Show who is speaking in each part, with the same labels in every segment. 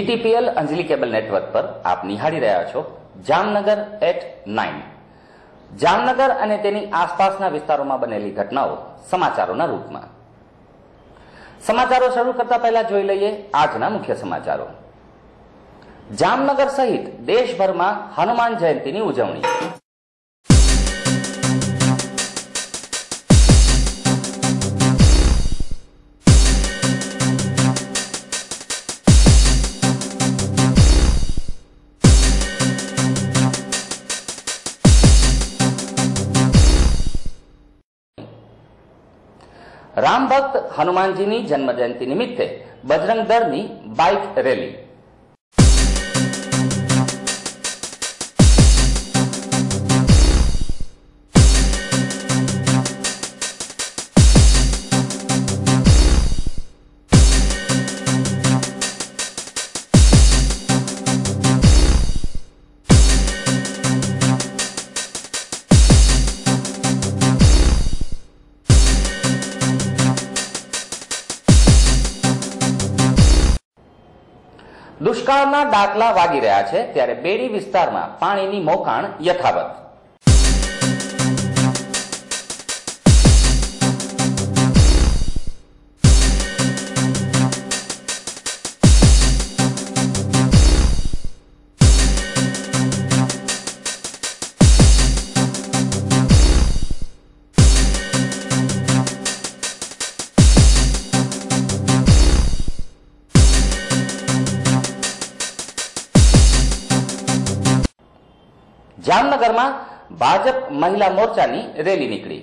Speaker 1: GTPL અંજલી cable network પર આપ નિહાળી રહ્યા છો જામનગર એટ 9। જામનગર અને તેની આસપાસના વિસ્તારોમાં બનેલી ઘટનાઓ સમાચારોના રૂપમાં। સમાચારો શરૂ કરતા પહેલા જોઈ લઈએ આજના મુખ્ય સમાચારો। જામનગર સહિત દેશભરમાં હનુમાન જયંતીની ઉજવણી। राम भक्त हनुमानजीनी जन्म जयंती निमित्ते बजरंग दळनी बाइक रेली। દુષ્કાળના ડાકલા વાગી રહ્યા છે ત્યારે બેડી વિસ્તારમાં પાણીની મોકાણ યથાવત। જામનગરમાં ભાજપ મહિલા મોરચાની રેલી નીકળી।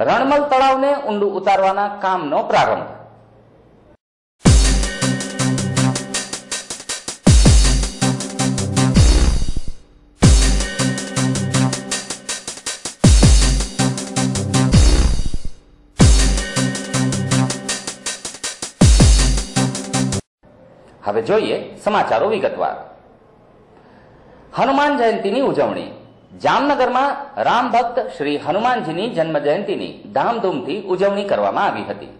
Speaker 1: રણમલ તળાવને ઊંડું ઉતારવાના કામનો પ્રારંભ। હવે જોઈએ સમાચારો વિગતવાર। હનુમાન જયંતીની ઉજવણી। જામનગરમાં રામ ભક્ત શ્રી હનુમાનજીની જન્મ જયંતીની ધામધૂમથી ઉજવણી કરવામાં આવી હતી।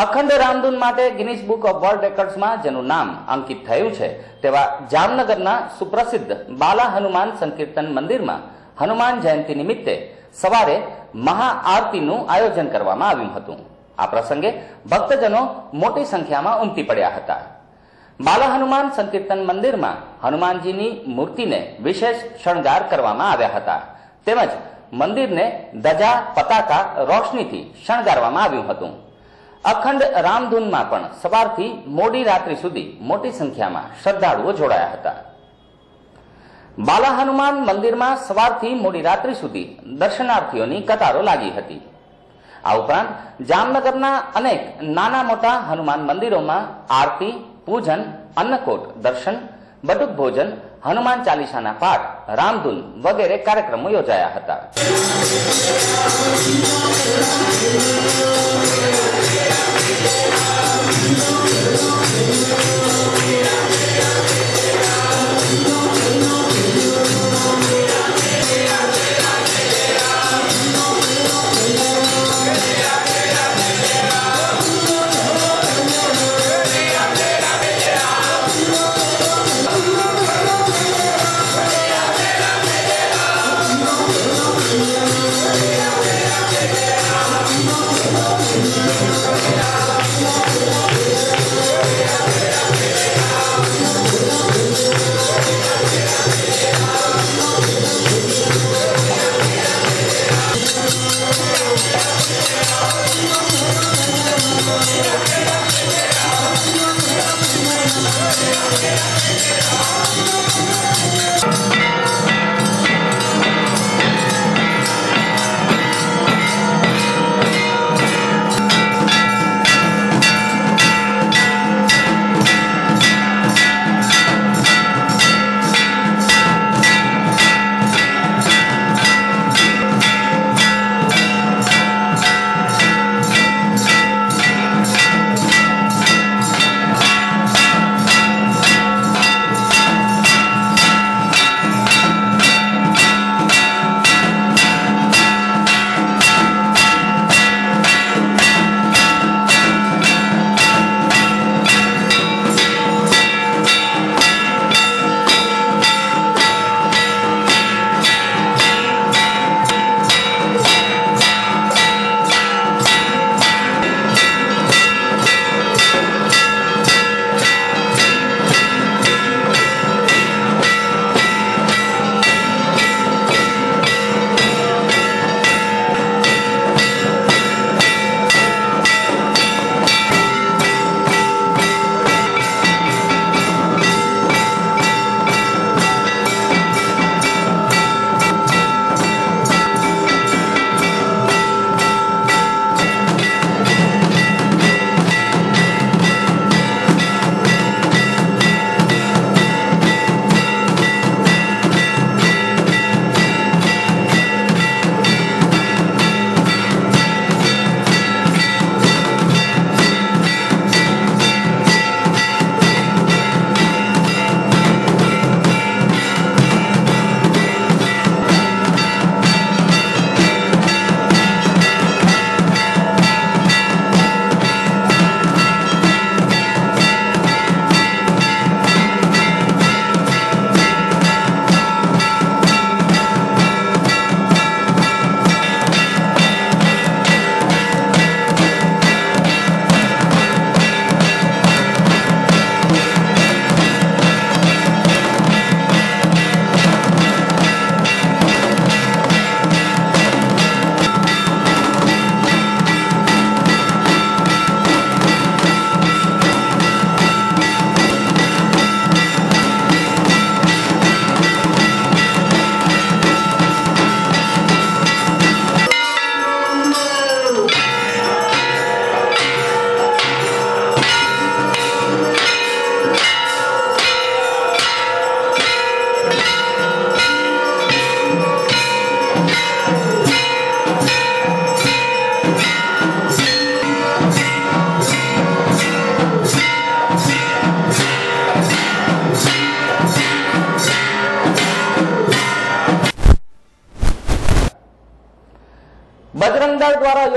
Speaker 1: અખંડ રામધૂન માટે ગિનિસ બુક ઓફ વર્લ્ડ રેકોર્ડ્સમાં જેનું નામ અંકિત થયું છે તેવા જામનગરના સુપ્રસિદ્ધ બાલા હનુમાન સંકીર્તન મંદિરમાં હનુમાન જયંતિ નિમિત્તે સવારે મહાઆરતીનું આયોજન કરવામાં આવ્યું હતું। આ પ્રસંગે ભક્તજનો મોટી સંખ્યામાં ઉમટી પડ્યા હતા। બાલા હનુમાન સંકીર્તન મંદિરમાં હનુમાનજીની મૂર્તિને વિશેષ શણગાર કરવામાં આવ્યા હતા તેમજ મંદિરને ધજા પતાકા રોશનીથી શણગારવામાં આવ્યું હતું। અખંડ રામધૂનમાં પણ સવારથી મોડી રાત્રિ સુધી મોટી સંખ્યામાં શ્રદ્ધાળુઓ જોડાયા હતા। બાલા હનુમાન મંદિરમાં સવારથી મોડી રાત્રિ સુધી દર્શનાર્થીઓની કતારો લાગી હતી। આ ઉપરાંત જામનગરના અનેક નાના મોટા હનુમાન મંદિરોમાં આરતી, પૂજન, અન્નકોટ દર્શન, બટુક ભોજન, હનુમાન ચાલીસાના પાઠ, રામધૂન વગેરે કાર્યક્રમો યોજાયા હતા।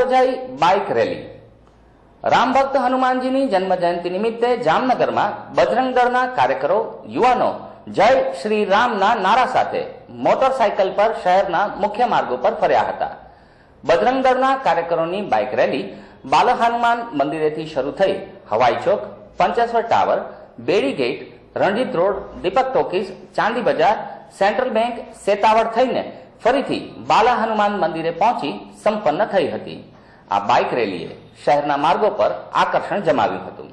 Speaker 1: યોજાઈ બાઇક રેલી। રામ ભક્ત હનુમાનજીની જન્મ જયંતિ નિમિત્તે જામનગરમાં બજરંગ દળના કાર્યકરો યુવાનો જય શ્રી રામના નારા સાથે મોટરસાયકલ પર શહેરના મુખ્ય માર્ગો પર ફર્યા હતા। બજરંગ દળના કાર્યકરોની બાઇક રેલી બાલ હનુમાન મંદિરેથી શરૂ થઈ હવાઈ ચોક, પંચેશ્વર ટાવર, બેડી ગેટ, રણજીત રોડ, દીપક ટોકીઝ, ચાંદી બજાર, સેન્ટ્રલ બેંક, સેતાવડ થઈને ફરીથી બાલા હનુમાન મંદિરે પહોંચી સંપન્ન થઈ હતી। આ બાઇક રેલીએ શહેરના માર્ગો પર આકર્ષણ જમાવ્યું હતું।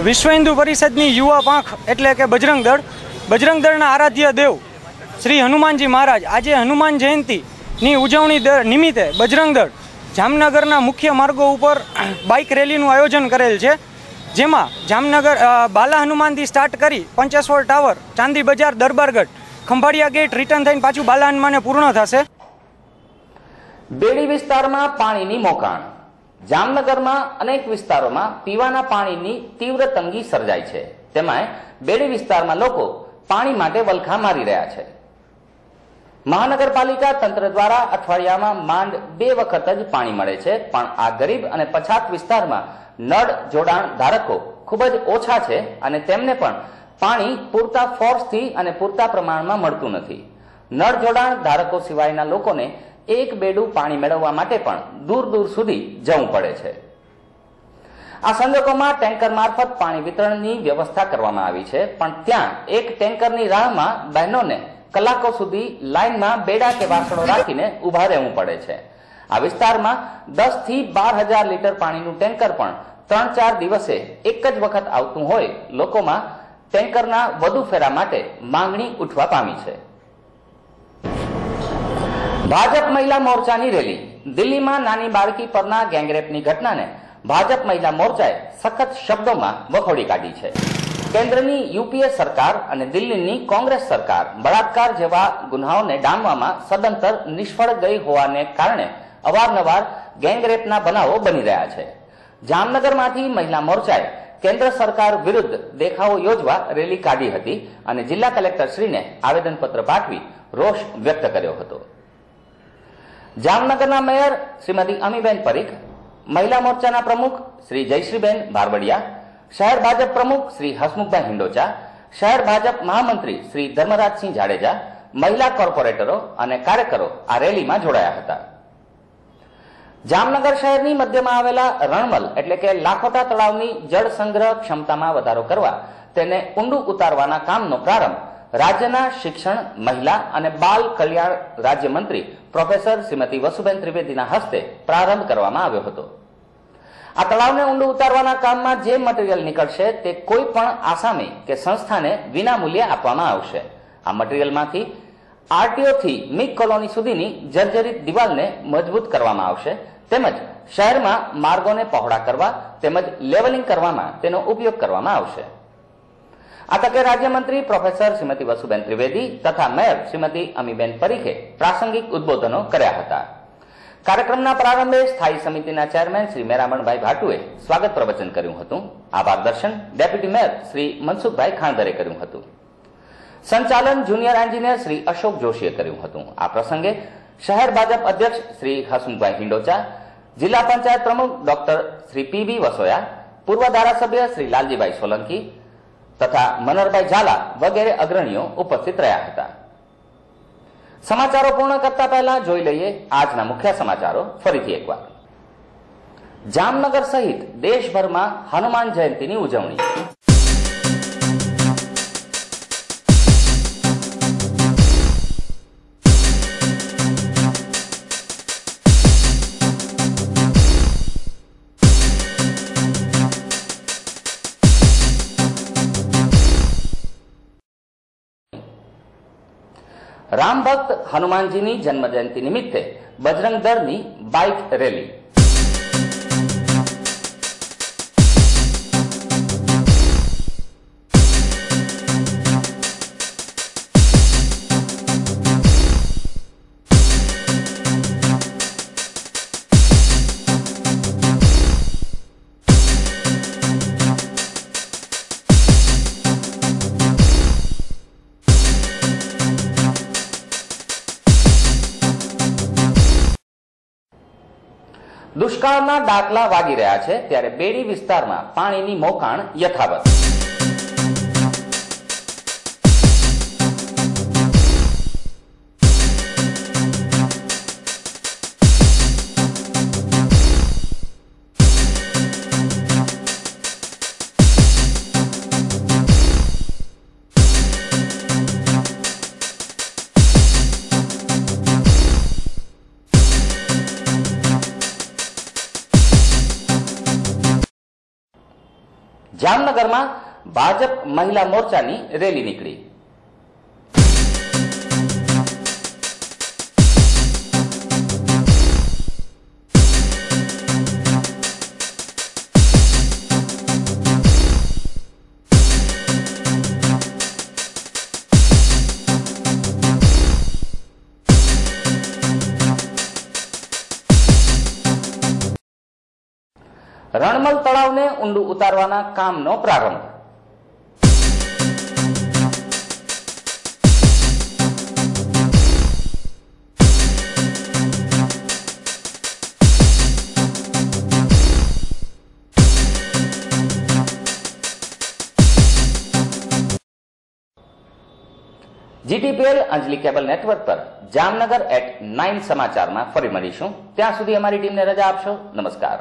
Speaker 2: વિશ્વ હિન્દુ પરિષદની યુવા પાંખ એટલે કે બજરંગ દળના આરાધ્ય દેવ શ્રી હનુમાનજી મહારાજ આજે હનુમાન જયંતિની ઉજવણી નિમિત્તે બજરંગ દળ જામનગરના મુખ્ય માર્ગો ઉપર બાઇક રેલીનું આયોજન કરેલ છે, જેમાં જામનગર બાલા હનુમાનથી સ્ટાર્ટ કરી પંચેશ્વર ટાવર, ચાંદી બજાર, દરબારગઢ, ખંભાળિયા ગેટ રિટર્ન થઈને પાછું બાલા હનુમાને પૂર્ણ થશે।
Speaker 1: બેડી વિસ્તારમાં પાણીની મોકાણ। જામનગરમાં અનેક વિસ્તારોમાં પીવાના પાણીની તીવ્ર તંગી સર્જાઈ છે, તેમાં બેડી વિસ્તારમાં લોકો પાણી માટે વલખા મારી રહ્યા છે। મહાનગરપાલિકા તંત્ર દ્વારા અઠવાડિયામાં માંડ 2 વખત જ પાણી મળે છે, પણ આ ગરીબ અને પછાત વિસ્તારમાં નળ જોડાણ ધારકો ખૂબ જ ઓછા છે અને તેમને પણ પાણી પૂરતા ફોર્સથી અને પૂરતા પ્રમાણમાં મળતું નથી। નળ જોડાણ ધારકો સિવાયના લોકોને એક બેડું પાણી મેળવવા માટે પણ દૂર દૂર સુધી જવું પડે છે। આ સંજોગોમાં ટેન્કર મારફત પાણી વિતરણની વ્યવસ્થા કરવામાં આવી છે, પણ ત્યાં એક ટેન્કરની રાહમાં બહેનોને કલાકો સુધી લાઇનમાં બેડા કે વાસણો રાખીને ઊભા રહેવું પડે છે। આ વિસ્તારમાં 10 થી 12,000 લીટર પાણીનું ટેન્કર પણ 3-4 દિવસે એક જ વખત આવતું હોય લોકોમાં ટેન્કરના વધુ ફેરા માટે માંગણી ઉઠવા પામી છે। ભાજપ મહિલા મોરચાની રેલી। દિલ્હીમાં નાની બાળકી પરના ગેંગરેપની ઘટનાને ભાજપ મહિલા મોરચાએ સખત શબ્દોમાં વખોડી કાઢી છે। કેન્દ્રની યુપીએ સરકાર અને દિલ્હીની કોંગ્રેસ સરકાર બળાત્કાર જેવા ગુનાઓને ડામવામાં સદંતર નિષ્ફળ ગઈ હોવાને કારણે અવારનવાર ગેંગરેપના બનાવો બની રહ્યા છે। જામનગરમાંથી મહિલા મોરચાએ કેન્દ્ર સરકાર વિરુદ્ધ દેખાવો યોજવા રેલી કાઢી હતી અને જિલ્લા કલેક્ટરશ્રીને આવેદનપત્ર પાઠવી રોષ વ્યક્ત કર્યો હતો। જામનગરના મેયર શ્રીમતી અમીબેન પરીખ, મહિલા મોરચાના પ્રમુખ શ્રી જયશ્રીબેન બારવડિયા, શહેર ભાજપ પ્રમુખ શ્રી હસમુખભાઈ હિંડોચા, શહેર ભાજપ મહામંત્રી શ્રી ધર્મરાજસિંહ જાડેજા, મહિલા કોર્પોરેટરો અને કાર્યકરો આ રેલીમાં જોડાયા હતા। જામનગર શહેરની મધ્યમાં આવેલા રણમલ એટલે કે લાખોટા તળાવની જળ સંગ્રહ ક્ષમતામાં વધારો કરવા તેને ઊંડું ઉતારવાના કામનો પ્રારંભ રાજ્યના શિક્ષણ, મહિલા અને બાલ કલ્યાણ રાજ્યમંત્રી પ્રોફેસર શ્રીમતી વસુબેન ત્રિવેદીના હસ્તે પ્રારંભ કરવામાં આવ્યો હતો। આ તળાવને ઊંડું ઉતારવાના કામમાં જે મટીરીયલ નીકળશે તે કોઈ પણ આસામી કે સંસ્થાને વિનામૂલ્યે આપવામાં આવશે। આ મટીરીયલમાંથી આરટીઓ થી મિક કોલોની સુધીની જર્જરિત દિવાલને મજબૂત કરવામાં આવશે, તેમજ શહેરમાં માર્ગોને પહોળા કરવા તેમજ લેવલિંગ કરવામાં તેનો ઉપયોગ કરવામાં આવશે। આ તકે રાજ્યમંત્રી પ્રોફેસર શ્રીમતી વસુબેન ત્રિવેદી તથા મેયર શ્રીમતી અમીબેન પરીખે પ્રાસંગિક ઉદ્બોધનો કર્યા હતા। કાર્યક્રમના પ્રારંભે સ્થાયી સમિતિના ચેરમેન શ્રી મેરામણભાઈ ભાટુએ સ્વાગત પ્રવચન કર્યું હતું। આભાર દર્શન ડેપ્યુટી મેયર શ્રી મનસુખભાઈ ખાણદરે કર્યું હતું। સંચાલન જુનિયર એન્જિનિયર શ્રી અશોક જોશીએ કર્યું હતું। આ પ્રસંગે શહેર ભાજપ અધ્યક્ષ શ્રી હસમુખભાઈ હિંડોચા, જિલ્લા પંચાયત પ્રમુખ ડોક્ટર શ્રી પીબી વસોયા, પૂર્વ ધારાસભ્ય શ્રી લાલજીભાઈ સોલંકી તથા મનોહરભાઈ ઝાલા વગેરે અગ્રણીઓ ઉપસ્થિત રહ્યા હતા। સમાચારો પૂર્ણ કરતા પહેલા જોઈ લઈએ આજના મુખ્ય સમાચારો ફરીથી એકવાર. જામનગર સહિત દેશભરમાં હનુમાન જયંતીની ઉજવણી. રામ ભક્ત હનુમાનજીની જન્મ જયંતિ નિમિત્તે બજરંગ દળની બાઇક રેલી. દુષ્કાળના ડાકલા વાગી રહ્યા છે ત્યારે બેડી વિસ્તારમાં પાણીની મોકાણ યથાવત. જામનગરમાં ભાજપ મહિલા મોરચાની રેલી નીકળી. રણમલ તળાવને ઊંડું ઉતારવાના કામનો પ્રારંભ. જીટીપીએલ અંજલિ કેબલ નેટવર્ક પર જામનગર @9 સમાચારમાં ફરી મળીશું. ત્યાં સુધી અમારી ટીમને રજા આપશો. નમસ્કાર.